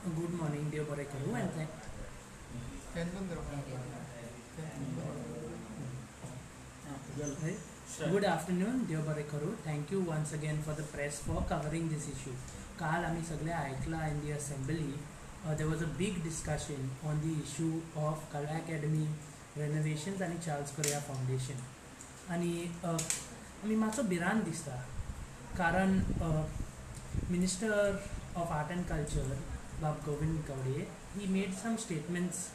Good morning, dear Borekaru, and good afternoon, dear Borekaru. Thank you once again for the press for covering this issue. काल आम्ही सगळे ऐकला in the assembly. There was a big discussion on the issue of Kala Academy renovations आणि Charles Correa Foundation. आणि आम्ही मातसो भिरांत दिसता कारण Minister of Art and Culture Bab Govind Gowde, he made some statements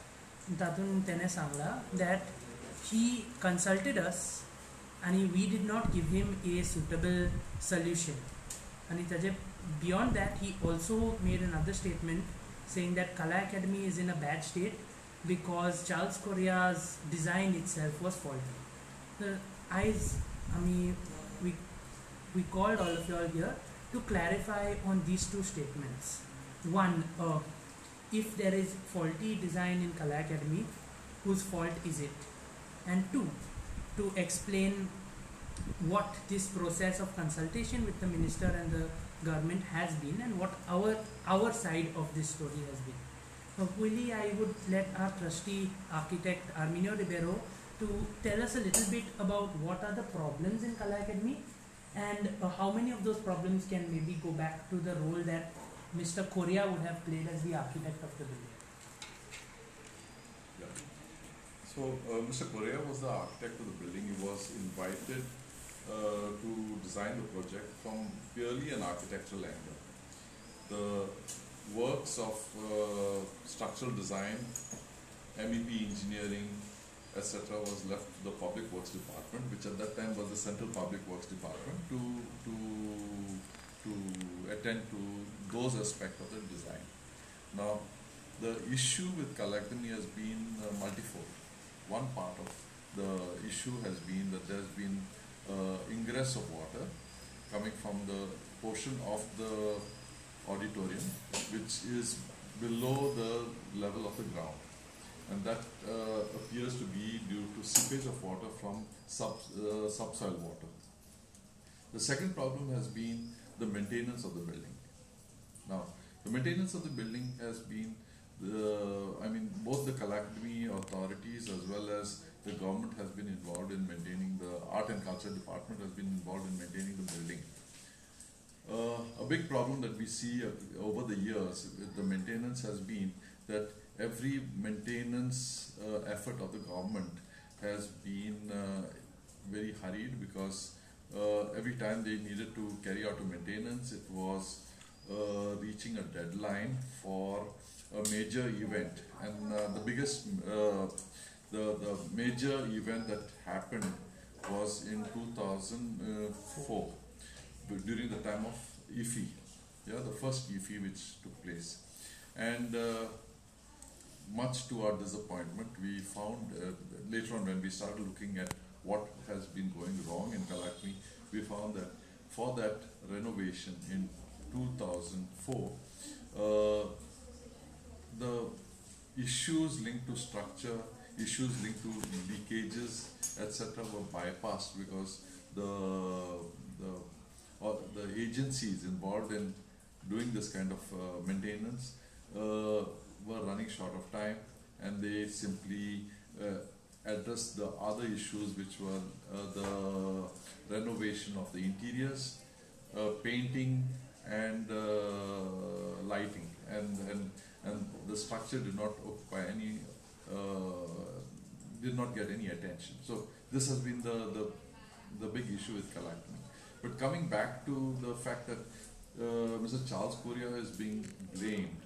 तातून त्याने Sangla that he consulted us and we did not give him a suitable solution. And beyond that, he also made another statement saying that Kala Academy is in a bad state because Charles Correa's design itself was faulty. We called all of you all here to clarify on these two statements. One, if there is faulty design in Kala Academy, whose fault is it? And two, to explain what this process of consultation with the minister and the government has been and what our side of this story has been. Hopefully, I would let our trustee architect Arminio Ribeiro to tell us a little bit about what are the problems in Kala Academy and how many of those problems can maybe go back to the role that Mr. Correa would have played as the architect of the building. So Mr. Correa was the architect of the building. He was invited to design the project from purely an architectural angle. The works of structural design, MEP engineering, etc. was left to the Public Works Department, which at that time was the Central Public Works Department, to attend to those aspects of the design. Now, the issue with Kala Academy has been multifold. One part of the issue has been that there has been ingress of water coming from the portion of the auditorium which is below the level of the ground, and that appears to be due to seepage of water from subsoil water. The second problem has been the maintenance of the building. Now, the maintenance of the building has been both the Kala Academy authorities as well as the government has been involved in maintaining, the art and culture department has been involved in maintaining the building. A big problem that we see over the years with the maintenance has been that every maintenance effort of the government has been very hurried because every time they needed to carry out a maintenance, it was reaching a deadline for a major event, and the biggest the major event that happened was in 2004 during the time of IFI, the first IFI which took place, and much to our disappointment, we found later on when we started looking at what has been going wrong in Kala Academy, we found that for that renovation in 2004, the issues linked to structure, issues linked to leakages, etc. were bypassed because the agencies involved in doing this kind of maintenance were running short of time, and they simply addressed the other issues, which were the renovation of the interiors, painting, and lighting, and the structure did not occupy any, did not get any attention. So this has been the big issue with Kala Academy. But coming back to the fact that Mr. Charles Correa is being blamed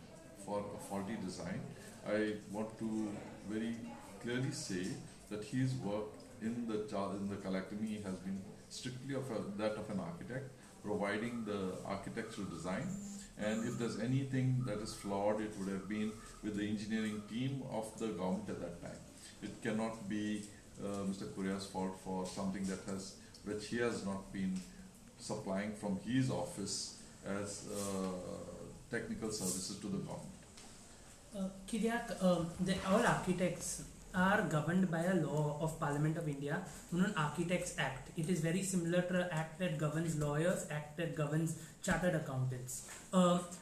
for a faulty design, I want to very clearly say that his work in the Kala Academy has been strictly that of an architect, providing the architectural design. And if there's anything that is flawed, it would have been with the engineering team of the government at that time. It cannot be Mr. Correa's fault for something which he has not been supplying from his office as technical services to the government. Kidiak, all architects are governed by a law of Parliament of India, म्हणून Architects Act. It is very similar to the act that governs lawyers, act that governs chartered accountants.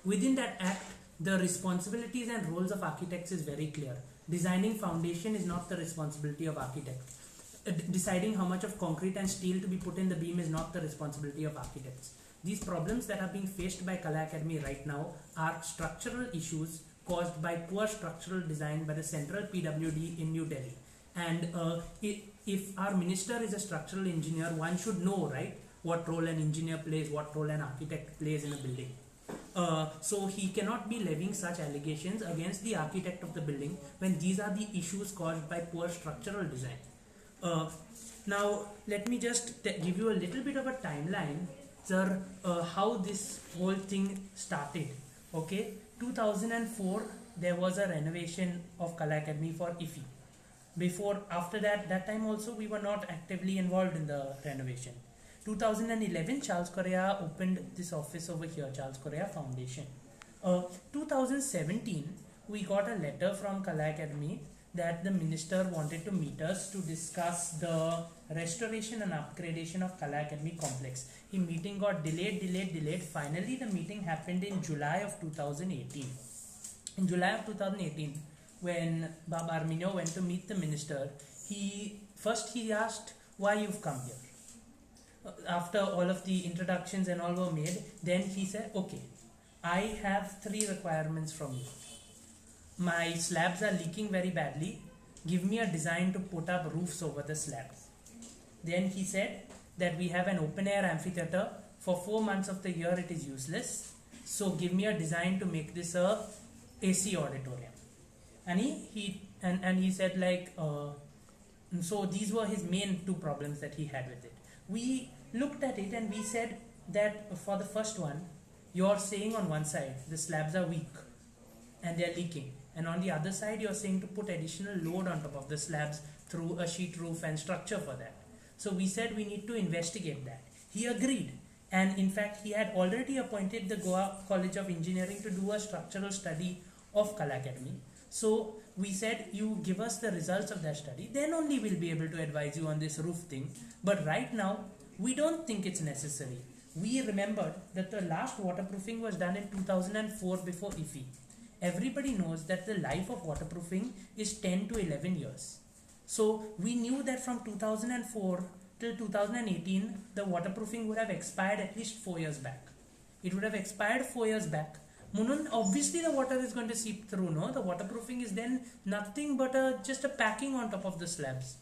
Within that act, the responsibilities and roles of architects is very clear. Designing foundation is not the responsibility of architects. Deciding how much of concrete and steel to be put in the beam is not the responsibility of architects. These problems that are being faced by Kala Academy right now are structural issues caused by poor structural design by the central PWD in New Delhi. And if our minister is a structural engineer, one should know, right, what role an engineer plays, what role an architect plays in a building. So he cannot be levying such allegations against the architect of the building when these are the issues caused by poor structural design. Now let me just give you a little bit of a timeline, sir, how this whole thing started. Okay, 2004 there was a renovation of Kala Academy for IFI. After that time also we were not actively involved in the renovation. 2011 Charles Correa opened this office over here, Charles Correa Foundation. 2017 we got a letter from Kala Academy that the minister wanted to meet us to discuss the restoration and upgradation of Kala Academy complex. The meeting got delayed. Finally the meeting happened in July of 2018. In July of 2018, when Baba Arminio went to meet the minister, he asked why you've come here. After all of the introductions and all were made, then he said, okay, I have 3 requirements from you. My slabs are leaking very badly. Give me a design to put up roofs over the slabs. Then he said that we have an open air amphitheater. For 4 months of the year it is useless. So give me a design to make this a AC auditorium. And he said like, so these were his main 2 problems that he had with it. We looked at it and we said that for the first one, you're saying on one side the slabs are weak and they're leaking, and on the other side you're saying to put additional load on top of the slabs through a sheet roof and structure for that. So we said we need to investigate that. He agreed, and in fact he had already appointed the Goa College of Engineering to do a structural study of Kala Academy. So we said, you give us the results of that study, then only we'll be able to advise you on this roof thing. But right now we don't think it's necessary. We remembered that the last waterproofing was done in 2004 before IFI. Everybody knows that the life of waterproofing is 10 to 11 years. So we knew that from 2004 till 2018 the waterproofing would have expired at least 4 years back. It would have expired 4 years back. Munun, obviously the water is going to seep through, no? The waterproofing is then nothing but just a packing on top of the slabs.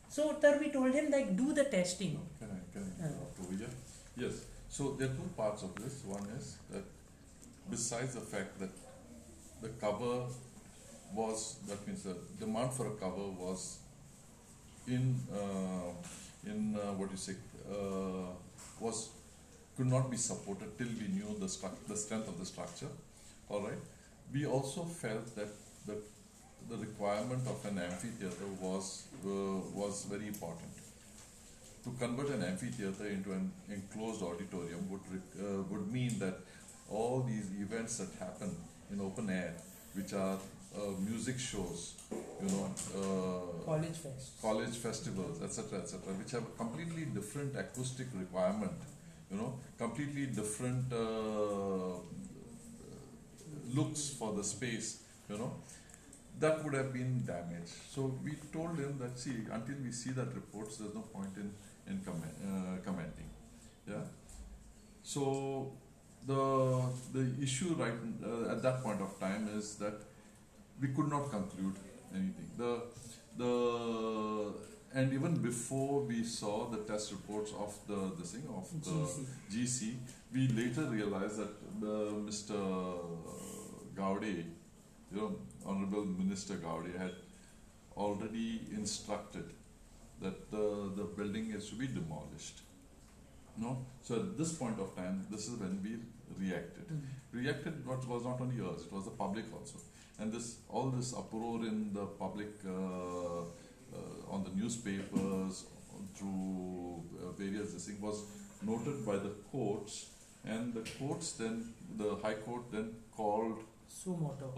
So we told him, like, do the testing. Can I interrupt over here? Yes. So there are 2 parts of this. One is that besides the fact that the cover was, that means the demand for a cover was could not be supported till we knew the strength of the structure. All right. We also felt that the requirement of an amphitheater was very important. To convert an amphitheater into an enclosed auditorium would mean that all these events that happen in open air, which are music shows, college festivals, etc., which have a completely different acoustic requirement, completely different looks for the space, that would have been damaged. So we told him that, see, until we see that reports, there's no point in commenting. Yeah. So the issue at that point of time is that we could not conclude anything. And even before we saw the test reports of the GC, we later realized that Mr. Gowde, Honorable Minister Gowde, had already instructed that the building is to be demolished. No? So at this point of time, this is when we reacted. Reacted was not only us, it was the public also. And all this uproar in the public, on the newspapers, through various things, was noted by the courts, and the courts then, the High Court then called suo moto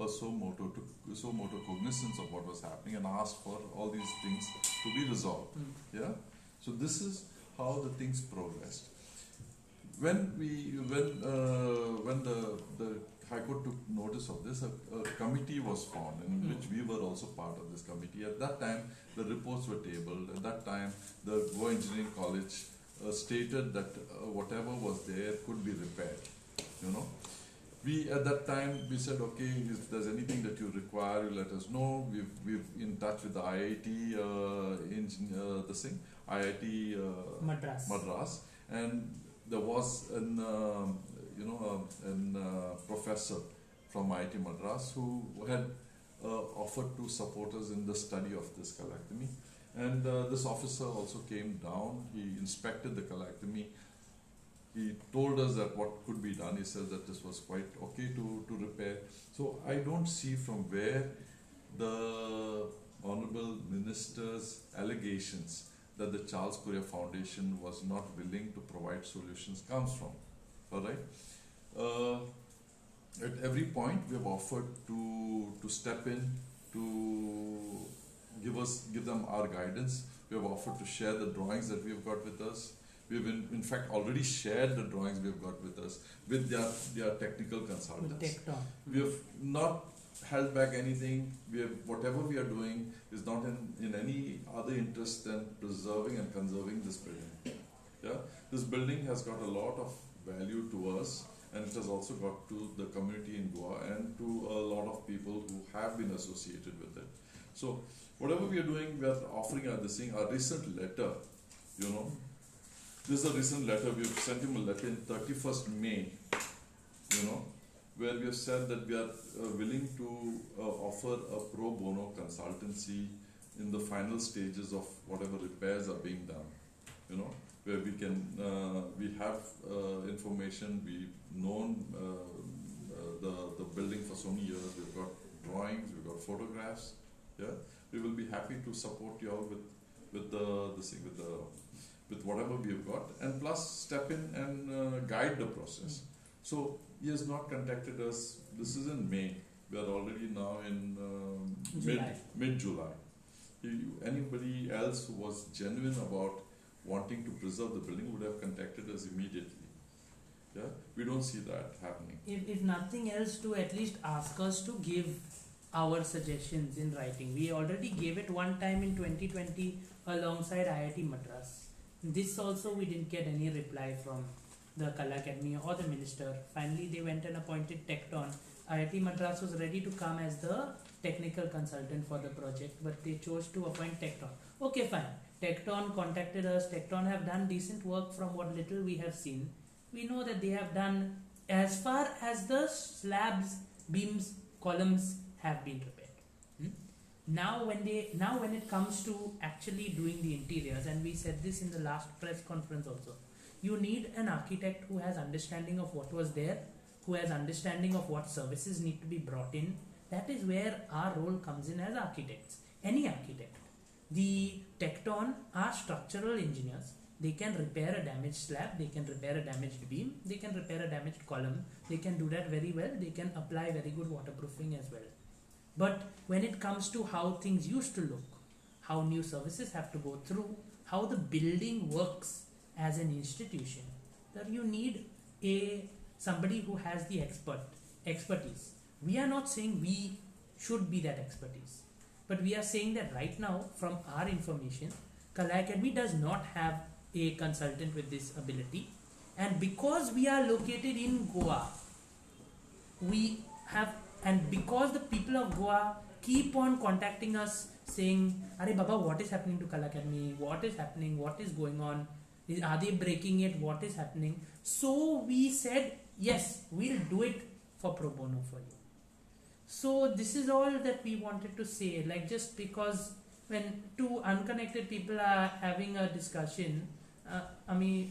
cognizance of what was happening and asked for all these things to be resolved. Yeah. So this is how the things progressed. When the High Court took notice of this, a committee was formed in which we were also part of this committee. At that time, the reports were tabled. At that time, the Goa Engineering College stated that whatever was there could be repaired. You know, we at that time we said, okay, if there's anything that you require, you let us know. We've in touch with the IIT IIT Madras, and there was an professor from IIT Madras who had offered to support us in the study of this colectomy. And this officer also came down, he inspected the colectomy, he told us that what could be done. He said that this was quite okay to repair. So I don't see from where the Honorable Minister's allegations that the Charles Correa Foundation was not willing to provide solutions comes from. Alright? At every point we have offered to step in, to give them our guidance. We have offered to share the drawings that we have got with us. We have in fact already shared the drawings we have got with us with their technical consultants. We have not held back anything. Whatever we are doing is not in any other interest than preserving and conserving this building. Yeah, this building has got a lot of value to us, and it has also got to the community in Goa and to a lot of people who have been associated with it. So whatever we are doing, we are offering our recent letter, this is a recent letter. We have sent him a letter in 31st May, where we have said that we are willing to offer a pro bono consultancy in the final stages of whatever repairs are being done, where we can, we have information, we've known the building for so many years, we've got drawings, we've got photographs, yeah. We will be happy to support you all with whatever we have got, and plus step in and guide the process. So he has not contacted us. This is in May. We are already now in mid-July. Anybody else who was genuine about wanting to preserve the building would have contacted us immediately. Yeah, we don't see that happening. If nothing else, to at least ask us to give our suggestions in writing. We already gave it one time in 2020 alongside IIT Madras. This also we didn't get any reply from the Kala Academy or the minister. Finally they went and appointed Tecton. IIT Madras was ready to come as the technical consultant for the project, but they chose to appoint Tecton. Okay, fine. Tecton contacted us. Tecton have done decent work from what little we have seen. We know that they have done as far as the slabs, beams, columns have been repaired. Now when it comes to actually doing the interiors, and we said this in the last press conference also, you need an architect who has understanding of what was there, who has understanding of what services need to be brought in. That is where our role comes in as architects. Any architect. The Tecton are structural engineers. They can repair a damaged slab, they can repair a damaged beam, they can repair a damaged column. They can do that very well. They can apply very good waterproofing as well. But when it comes to how things used to look, how new services have to go through, how the building works as an institution, that you need somebody who has the expertise. We are not saying we should be that expertise, but we are saying that right now, from our information, Kala Academy does not have a consultant with this ability, and because we are located in Goa, we have, and because the people of Goa keep on contacting us saying, "Arey Baba, what is happening to Kala Academy? What is happening? What is going on? Are they breaking it? What is happening?" So we said, yes, we'll do it for pro bono for you. So this is all that we wanted to say. Like, just because when two unconnected people are having a discussion,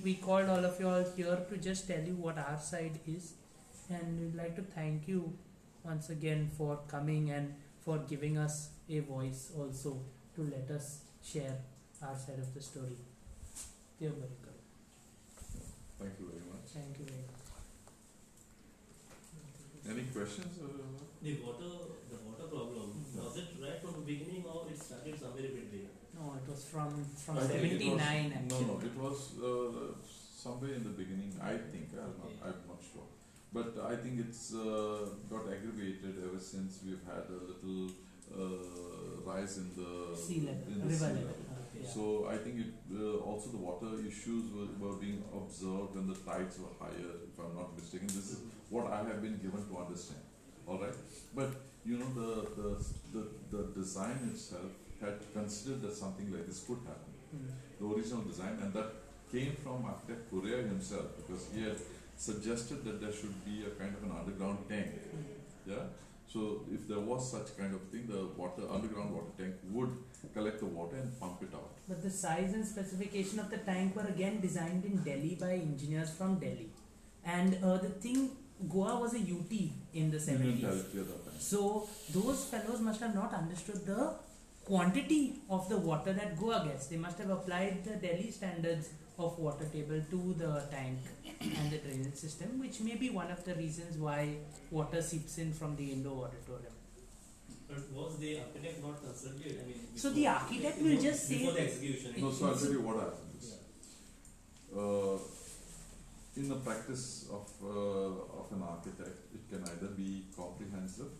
we called all of you all here to just tell you what our side is, and we'd like to thank you once again for coming and for giving us a voice also to let us share our side of the story. Thank you very much. Thank you very much. Any questions? The water problem, was it right from the beginning or it started somewhere in between? No, it was from I think 79 it was, actually. No, it was somewhere in the beginning, I think. I'm not sure. But I think it's got aggravated ever since we've had a little rise in the Sea level, in the river sea level. level. Yeah. So I think it also the water issues were being observed when the tides were higher, if I'm not mistaken. This is what I have been given to understand. All right, but you know the design itself had considered that something like this could happen. The original design, and that came from architect Correa himself, because he had suggested that there should be a kind of an underground tank. Yeah. So if there was such kind of thing, the underground water tank would collect the water and pump it out. But the size and specification of the tank were again designed in Delhi by engineers from Delhi. And the thing, Goa was a UT in the 70s. So those fellows must have not understood the quantity of the water that Goa gets. They must have applied the Delhi standards of water table to the tank and the drainage system, which may be one of the reasons why water seeps in from the indoor auditorium. But was the architect not consulted? I mean, So the architect will just say before the execution. No, so I'll tell you what happens. In the practice of an architect, it can either be comprehensive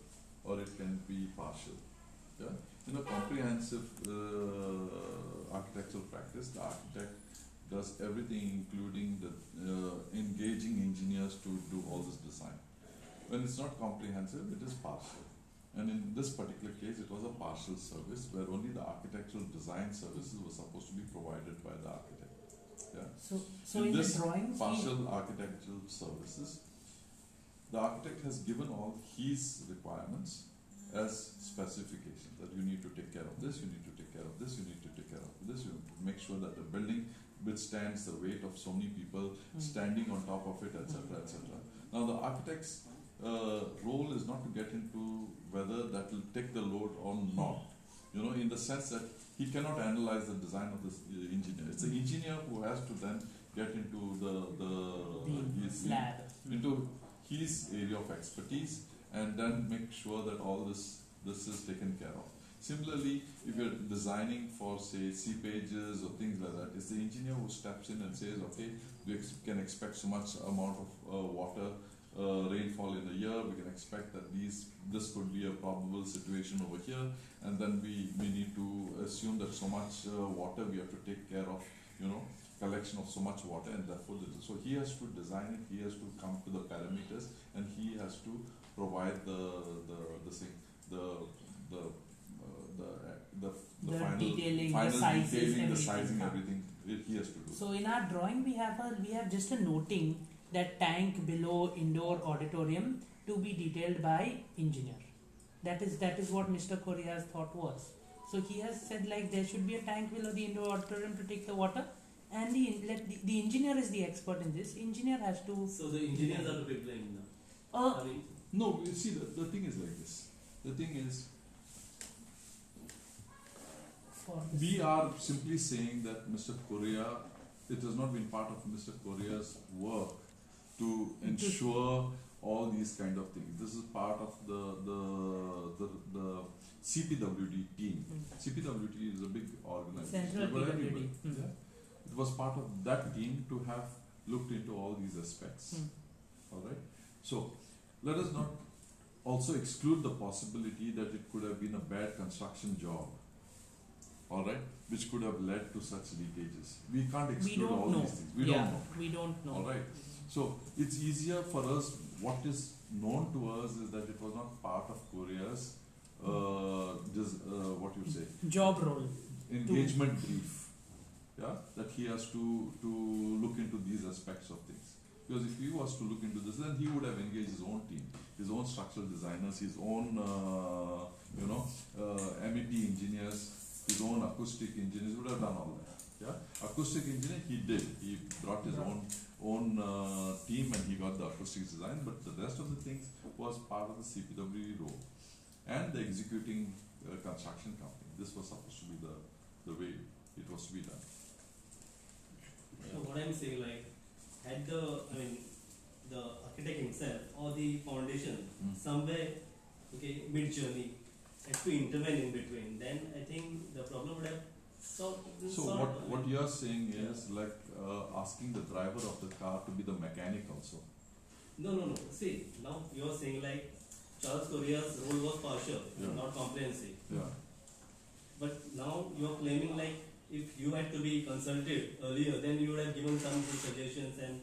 or it can be partial. Yeah? In a comprehensive architectural practice, the architect does everything, including the engaging engineers to do all this design. When it's not comprehensive, it is partial. And in this particular case, it was a partial service where only the architectural design services were supposed to be provided by the architect. Yeah. So in this the drawings, partial architectural services, the architect has given all his requirements as specifications, that you need to take care of this, you need to take care of this, you need to take care of this, you make sure that the building withstands the weight of so many people standing on top of it, etc., etc. Now the architect's role is not to get into whether that will take the load or not. You know, in the sense that he cannot analyze the design of this engineer. It's the engineer who has to then get into into his area of expertise and then make sure that all this is taken care of. Similarly, if you're designing for, say, seepages or things like that, it's the engineer who steps in and says, okay, we can expect so much amount of water rainfall in a year, we can expect that this could be a probable situation over here, and then we need to assume that so much water we have to take care of, you know, collection of so much water, and therefore so he has to design it, he has to come to the parameters, and he has to provide the final detailing, final the sizes, detailing, the everything. sizing, everything he has to do. So in our drawing we have just a noting that tank below indoor auditorium to be detailed by engineer. That is what Mr. Correa's thought was. So he has said like there should be a tank below the indoor auditorium to take the water, and the engineer is the expert in this. Engineer has to. So the engineers are to be blamed now. I mean, no, you see, the thing is like this. The thing is, we are simply saying that Mr. Correa, it has not been part of Mr. Correa's work to ensure all these kind of things. This is part of the CPWD team. CPWD is a big organization. Central PWD. Yeah. It was part of that team to have looked into all these aspects. All right. So let us not also exclude the possibility that it could have been a bad construction job. All right, which could have led to such leakages. We can't exclude all these things. We don't know. We don't know. All right. So it's easier for us. What is known to us is that it was not part of Correa's what you say, job role, engagement brief. Yeah, that he has to look into these aspects of things. Because if he was to look into this, then he would have engaged his own team, his own structural designers, his own MEP engineers, his own acoustic engineers would have done all that. Yeah, acoustic engineer he did. He brought his own team and he got the acoustic design. But the rest of the things was part of the CPWD role and the executing construction company. This was supposed to be the way it was to be done. So what I'm saying, like, had the architect himself or the foundation somewhere, okay, mid journey, had to intervene in between, then I think the problem would have solved. So what you are saying is like asking the driver of the car to be the mechanic also. No. See, now you are saying like Charles Correa's role was partial, Yeah. not comprehensive. Yeah. But now you are claiming like if you had to be consulted earlier, then you would have given some good suggestions and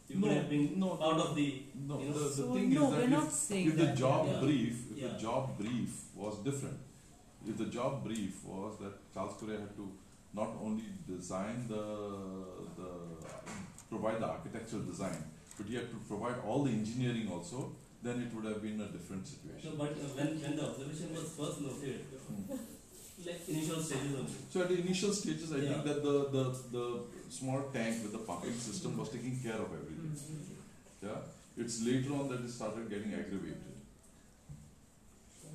you could have been part of the. No, You know, the So, thing no, is we're that not saying if the that, job yeah. brief, if Yeah. the job brief was different, if the job brief was that Charles Correa had to not only design the provide the architectural design, but he had to provide all the engineering also, then it would have been a different No, situation. but when the observation was first noted, like initial stages only. So at the initial stages, I Yeah. think that the small tank with the pumping system was taking care of everything. Yeah, it's later on that it started getting aggravated.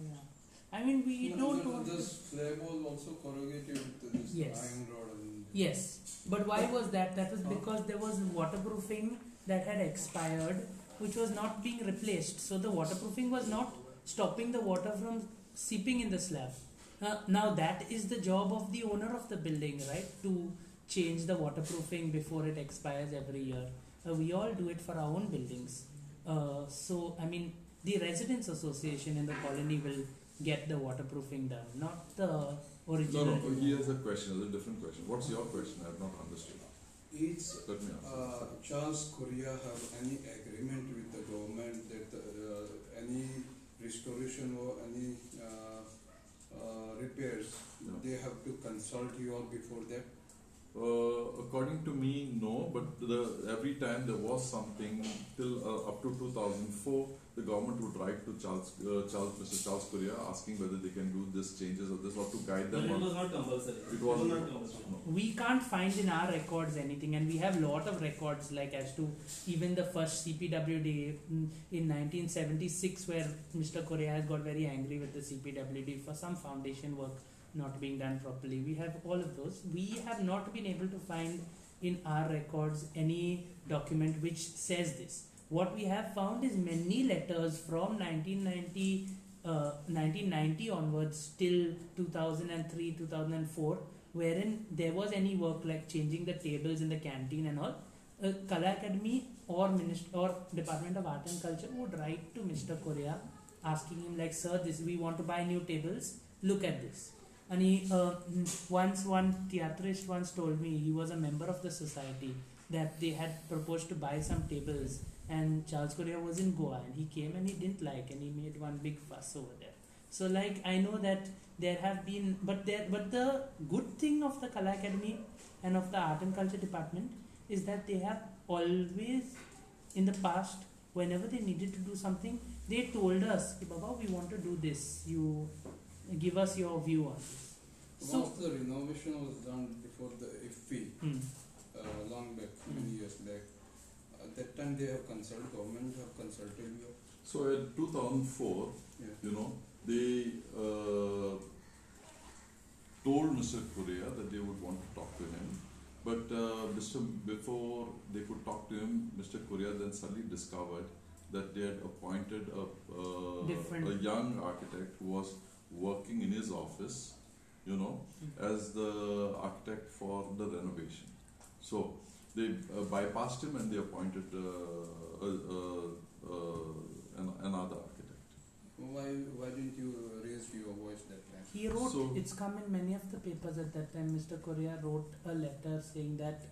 Yeah. I mean, we don't want to. This slab was also corrugated with this Yes. iron rod and Yes, but why was that? That was because there was waterproofing that had expired, which was not being replaced. So the waterproofing was not stopping the water from seeping in the slab. Now that is the job of the owner of the building, right? To change the waterproofing before it expires every year. We all do it for our own buildings. So I mean, the residents association in the colony will get the waterproofing done, not the original. No, he has a question, a different question. What's your question? I have not understood. is Let me answer. Charles Correa have any agreement with the government that any restoration or any repairs No. they have to consult you all before that? According to me, no, but every time there was something till up to 2004, the government would write to Mr. Charles Correa asking whether they can do this changes or this or to guide But them it on. was not compulsory. It was not compulsory. no. We can't find in our records anything, and we have lot of records like as to even the first CPWD in 1976, where Mr. Correa has got very angry with the CPWD for some foundation work not being done properly. We have all of those. We have not been able to find in our records any document which says this. What we have found is many letters from 1990 onwards till 2003, 2004, wherein there was any work like changing the tables in the canteen and all. Kala Academy or Department of Art and Culture would write to Mr. Correa asking him like, sir, this we want to buy new tables. Look at this. And one theatrist once told me, he was a member of the society, that they had proposed to buy some tables, and Charles Correa was in Goa and he came and he didn't like, and he made one big fuss over there. So like I know that there have been, but the good thing of the Kala Academy and of the Art and Culture Department is that they have always in the past, whenever they needed to do something, they told us, Baba, we want to do this, you give us your view on this. Once the renovation was done before the IFFI, long back, many years back, at that time they have consulted, government have consulted you. So in 2004, Yeah. They told Mr. Correa that they would want to talk to him, but before they could talk to him, Mr. Correa then suddenly discovered that they had appointed a young architect who was working in his office, as the architect for the renovation. So they bypassed him and they appointed another architect. Why didn't you raise your voice that time? He wrote, it's come in many of the papers at that time, Mr. Correa wrote a letter saying that,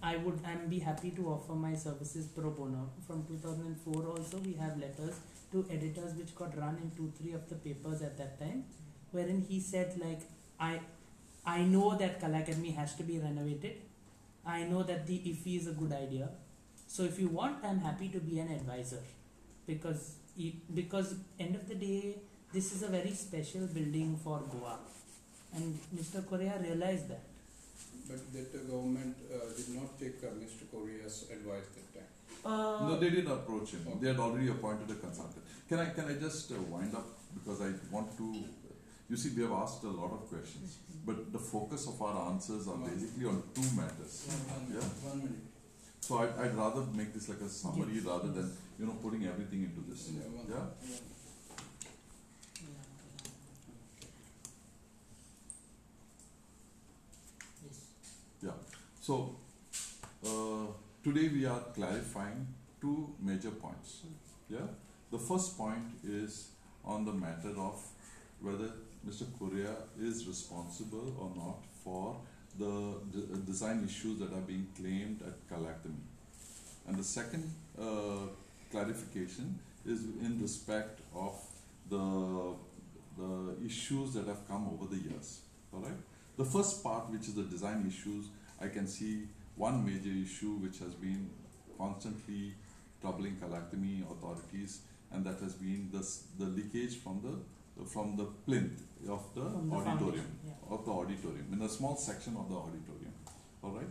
I'm be happy to offer my services pro bono. From 2004 also we have letters to editors which got run in 2-3 of the papers at that time, wherein he said like, I know that Kala Academy has to be renovated. I know that the IFFI is a good idea. So if you want, I'm happy to be an advisor. Because end of the day, this is a very special building for Goa. And Mr. Correa realized that. But that government did not take Mr. Correa's advice that time. No, they didn't approach him. They had already appointed a consultant. Can I just wind up, because I want to. You see, we have asked a lot of questions, but the focus of our answers are basically on two matters. One minute. So I'd rather make this like a summary rather than putting everything into this. Yeah. Yeah. So today we are clarifying two major points. Yeah, the first point is on the matter of whether Mr. Correa is responsible or not for the design issues that are being claimed at Kalactami. And the second clarification is in respect of the issues that have come over the years. All right. The first part, which is the design issues, I can see one major issue which has been constantly troubling Kalactami authorities, and that has been the leakage from the plinth of the auditorium, in a small section of the auditorium. All right.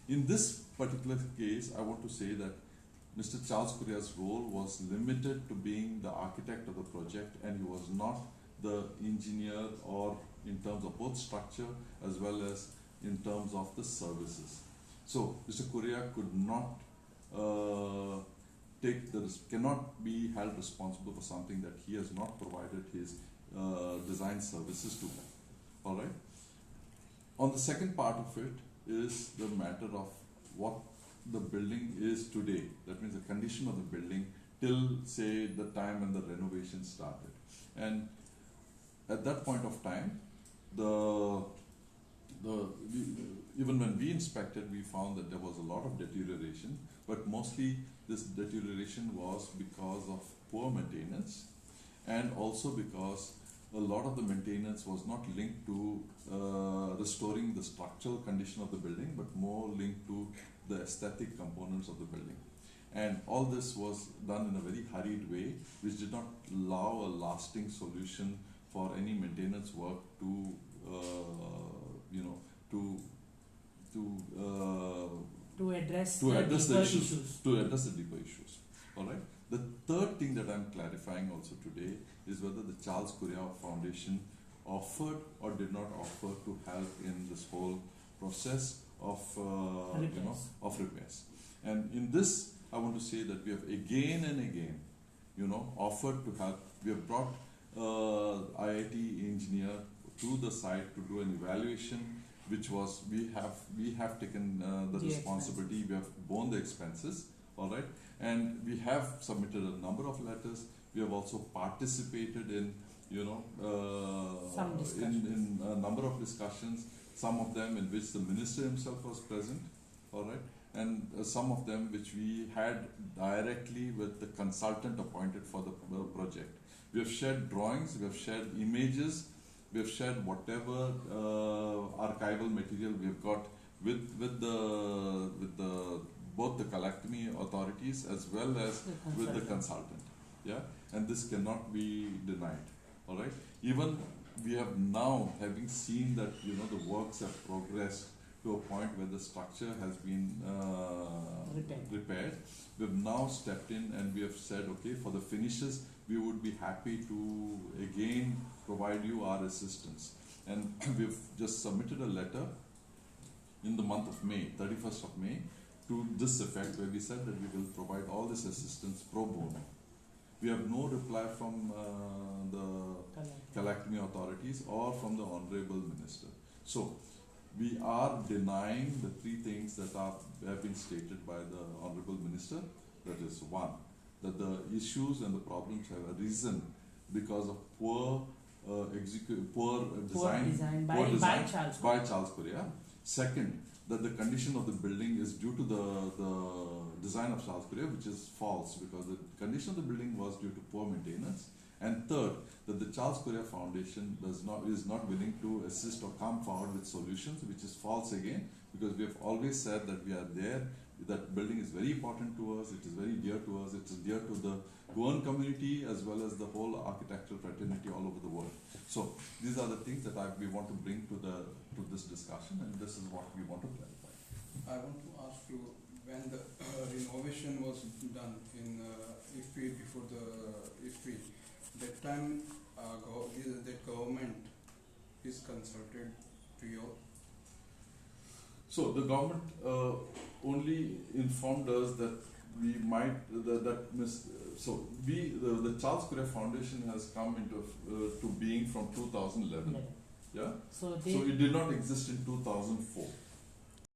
In this particular case, I want to say that Mr. Charles Correa's role was limited to being the architect of the project, and he was not the engineer, or in terms of both structure as well as in terms of the services. So Mr. Correa could not cannot be held responsible for something that he has not provided his design services to. All right. On the second part of it is the matter of what the building is today. That means the condition of the building till, say, the time when the renovation started. And at that point of time, even when we inspected, we found that there was a lot of deterioration, but mostly this deterioration was because of poor maintenance, and also because a lot of the maintenance was not linked to restoring the structural condition of the building, but more linked to the aesthetic components of the building. And all this was done in a very hurried way, which did not allow a lasting solution for any maintenance work to address the deeper issues. To address the deeper issues. All right. The third thing that I'm clarifying also today is whether the Charles Correa Foundation offered or did not offer to help in this whole process of repairs. And in this, I want to say that we have again and again, offered to help. We have brought IIT engineer to the site to do an evaluation, which was we have taken the responsibility. Expenses. We have borne the expenses. All right, and we have submitted a number of letters. We have also participated in in a number of discussions. Some of them in which the minister himself was present. All right. And some of them which we had directly with the consultant appointed for the project. We have shared drawings, we have shared images, we have shared whatever archival material we have got with both the Kalactami authorities as well as with the consultant. Yeah, and this cannot be denied. All right. Even we have now, having seen that the works have progressed to a point where the structure has been repaired. We have now stepped in and we have said, okay, for the finishes, we would be happy to again provide you our assistance. And we've just submitted a letter in the month of May, 31st of May, to this effect, where we said that we will provide all this assistance pro bono. We have no reply from the Kalactami authorities or from the Honorable Minister. So, we are denying the three things that have been stated by the Honorable Minister. That is, one, that the issues and the problems have arisen because of poor design by Charles Correa. Second, that the condition of the building is due to the design of Charles Correa, which is false, because the condition of the building was due to poor maintenance. And third, that the Charles Correa Foundation is not willing to assist or come forward with solutions, which is false again, because we have always said that we are there. That building is very important to us. It is very dear to us. It is dear to the Goan community as well as the whole architectural fraternity all over the world. So these are the things that we want to bring to this discussion, and this is what we want to clarify. I want to ask you, when the renovation was done in IFPI, before the IFPI, that time that government is consulted to you? So the government only informed us that we might the Charles Correa Foundation has come into to being from 2011. Yeah. So it did not exist in 2004.